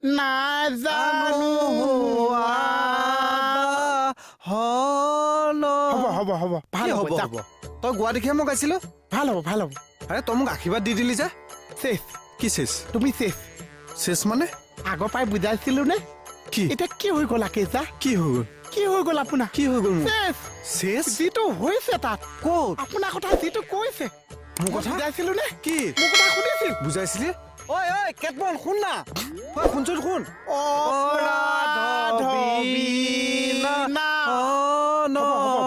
নাজানো হ'ব হ'ব ভাল হ'ব যাব তই গোৱা দেখিয়ে মই গাইছিলো ভাল হ'ব ভাল হ'ব আৰে তই মোক আশীৰ্বাদ দি দিলি যে শেষ কি শেষ তুমি শেষ শেষ মানে আগৰ পৰাই বুজাইছিলো নে কি এতিয়া কি হৈ গ'ল আকেজা কি হৈ গ'ল কি হৈ গ'ল আপোনাৰ কি হৈ গ'ল শেষ শেষ যিটো হৈছে তাত ক'ত আপোনাৰ কথা যিটো কৈছে মোৰ কথা বুজাইছিলো নে কি মোৰ কথা শুনিছিল বুজাইছিলি ঐ কেতমন শুন না শুনচোন শুন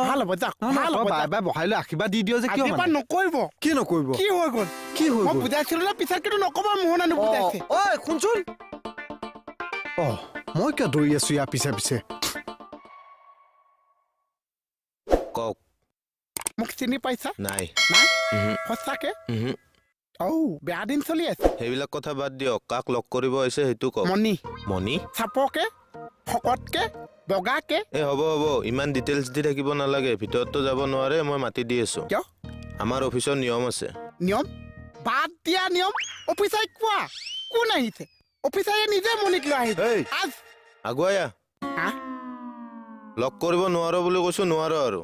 ভাল হ'ব যাওক ভাল হ'ব বাই বাই বহাই লৈ আশীৰ্বাদ দি দিয় যে কিয় আজিৰ পৰা নকৰিব কি নকৰিব কি হৈ গ'ল কি হৈ মই গ'ল বুজাইছিলো নে পিছত কিন্তু নকবা মোহনা নুবুজাইছে ঐ শুনচোন মই কিয় দৌৰি আছো ইয়াৰ পিছে পিছে কওক মোক চিনি পাইছা নাই নাই সঁচাকে বেয়া দিন চলি আছে সেইবিলাক কথা বাদ দিয়ক কাক লগ কৰিব আহিছে সেইটো কওক মণি মণি চাপকে শকতকে বগাকে হ'ব ইমান ডিটেইলছ দি থাকিব নালাগে ভিতৰততো যাব নোৱাৰে মই মাতি দি আছো কিয় আমাৰ অফিচৰ নিয়ম আছে নিয়ম বাদ দিয়া নিয়ম অফিচাৰে কোৱা কোন আহিছে অফিচাৰে নিজে মণিক লৈ আহিছে আগুৱাই লগ কৰিব নোৱাৰো বুলি কৈছো নোৱাৰো আৰু